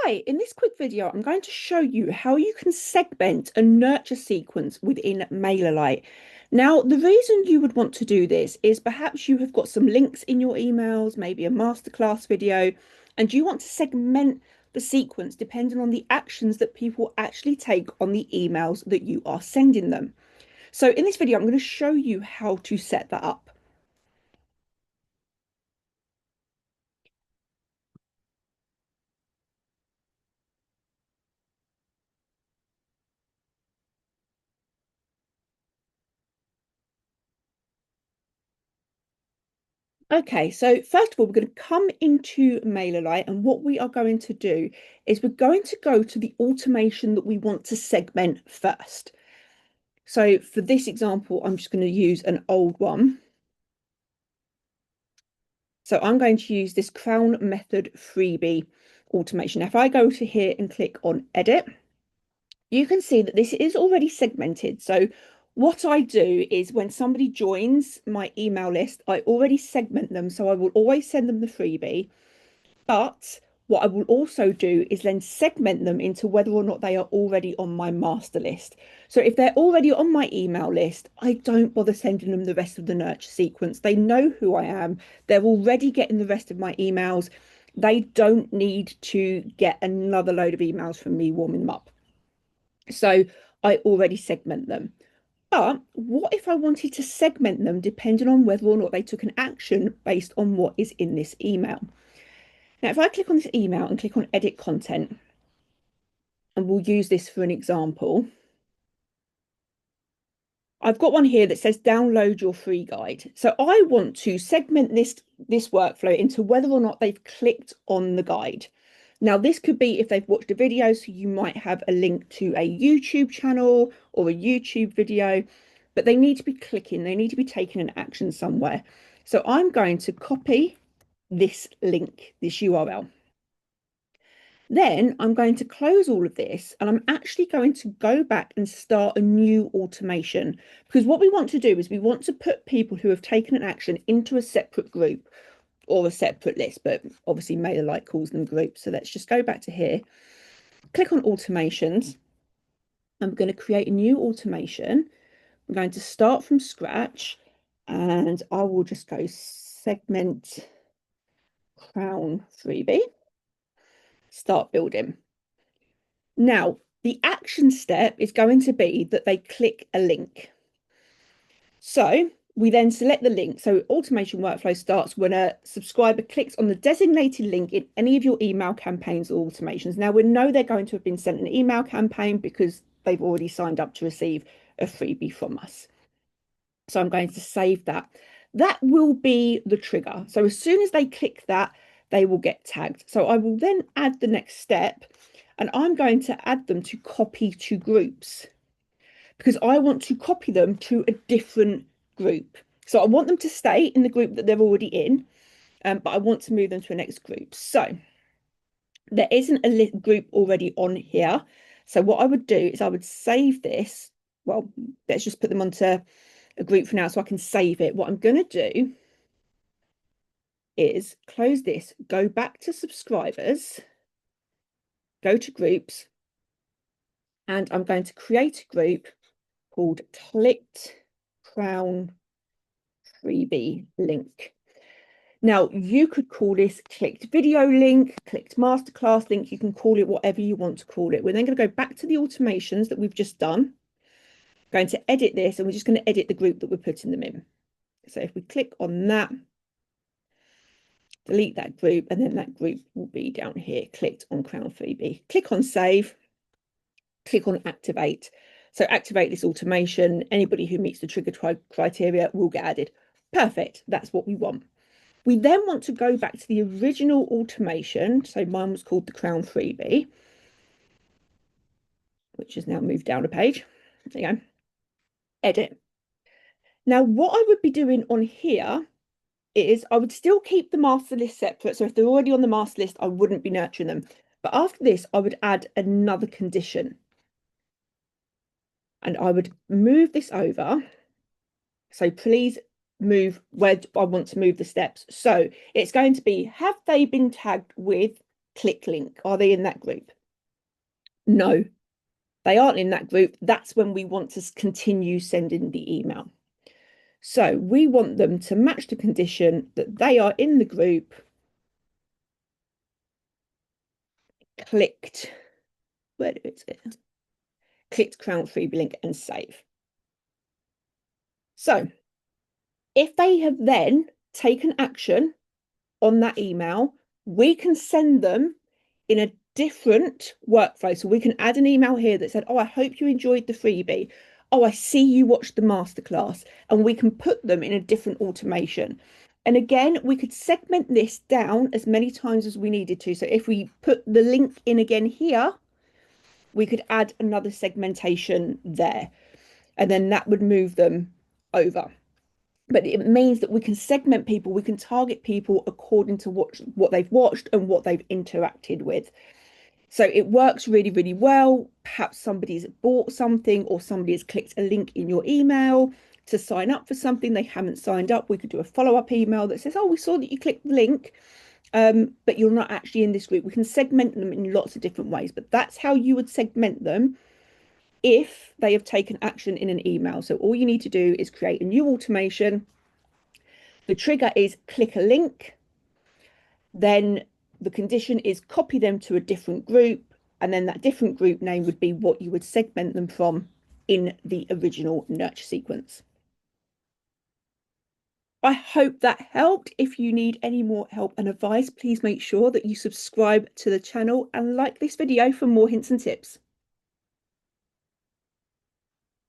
Hi, in this quick video, I'm going to show you how you can segment a nurture sequence within MailerLite. Now, the reason you would want to do this is perhaps you have got some links in your emails, maybe a masterclass video, and you want to segment the sequence depending on the actions that people actually take on the emails that you are sending them. So in this video, I'm going to show you how to set that up. Okay, so first of all, we're going to come into MailerLite, and what we are going to do is we're going to go to the automation that we want to segment first. So for this example, I'm just going to use an old one. So I'm going to use this Crown Method freebie automation. Now, if I go to here and click on edit, you can see that this is already segmented. So what I do is when somebody joins my email list, I already segment them. So I will always send them the freebie. But what I will also do is then segment them into whether or not they are already on my master list. So if they're already on my email list, I don't bother sending them the rest of the nurture sequence. They know who I am. They're already getting the rest of my emails. They don't need to get another load of emails from me warming them up. So I already segment them. But what if I wanted to segment them depending on whether or not they took an action based on what is in this email? Now, if I click on this email and click on edit content, and we'll use this for an example, I've got one here that says download your free guide. So I want to segment this workflow into whether or not they've clicked on the guide. Now, this could be if they've watched a video, so you might have a link to a YouTube channel or a YouTube video, but they need to be clicking, they need to be taking an action somewhere. So I'm going to copy this link, this URL. Then I'm going to close all of this and I'm actually going to go back and start a new automation, because what we want to do is we want to put people who have taken an action into a separate group or a separate list, but obviously MailerLite calls them groups. So let's just go back to here, click on automations. I'm going to create a new automation. I'm going to start from scratch and I will just go segment Crown freebie, start building. Now, the action step is going to be that they click a link. So we then select the link. So automation workflow starts when a subscriber clicks on the designated link in any of your email campaigns or automations. Now we know they're going to have been sent an email campaign because they've already signed up to receive a freebie from us. So I'm going to save that. That will be the trigger. So as soon as they click that, they will get tagged. So I will then add the next step, and I'm going to add them to copy to groups because I want to copy them to a different group. So I want them to stay in the group that they're already in, but I want to move them to a next group. So there isn't a group already on here. So what I would do is I would save this. Well, let's just put them onto a group for now so I can save it. What I'm going to do is close this, go back to subscribers, go to groups, and I'm going to create a group called clicked Crown freebie link. Now, you could call this clicked video link, clicked masterclass link. You can call it whatever you want to call it. We're then going to go back to the automations that we've just done, going to edit this, and we're just going to edit the group that we're putting them in. So if we click on that, delete that group, and then that group will be down here, clicked on Crown freebie. Click on save, click on activate. So activate this automation. Anybody who meets the trigger criteria will get added. Perfect. That's what we want. We then want to go back to the original automation. So mine was called the Crown freebie, which has now moved down a page. There you go. Edit. Now, what I would be doing on here is I would still keep the master list separate. So if they're already on the master list, I wouldn't be nurturing them. But after this, I would add another condition. And I would move this over. So please move where I want to move the steps. So it's going to be, have they been tagged with click link. Are they in that group? No, they aren't in that group. That's when we want to continue sending the email. So we want them to match the condition that they are in the group, clicked, where is it? Clicked Crown Freebie link and save. So if they have then taken action on that email, we can send them in a different workflow. So we can add an email here that said, oh, I hope you enjoyed the freebie. Oh, I see you watched the masterclass. And we can put them in a different automation. And again, we could segment this down as many times as we needed to. So if we put the link in again here, we could add another segmentation there. And then that would move them over. But it means that we can segment people, we can target people according to what they've watched and what they've interacted with. So it works really, really well. Perhaps somebody's bought something or somebody has clicked a link in your email to sign up for something they haven't signed up. We could do a follow-up email that says, oh, we saw that you clicked the link, but you're not actually in this group. We can segment them in lots of different ways, but that's how you would segment them if they have taken action in an email. So all you need to do is create a new automation. The trigger is click a link. Then the condition is copy them to a different group. And then that different group name would be what you would segment them from in the original nurture sequence. I hope that helped. If you need any more help and advice, please make sure that you subscribe to the channel and like this video for more hints and tips.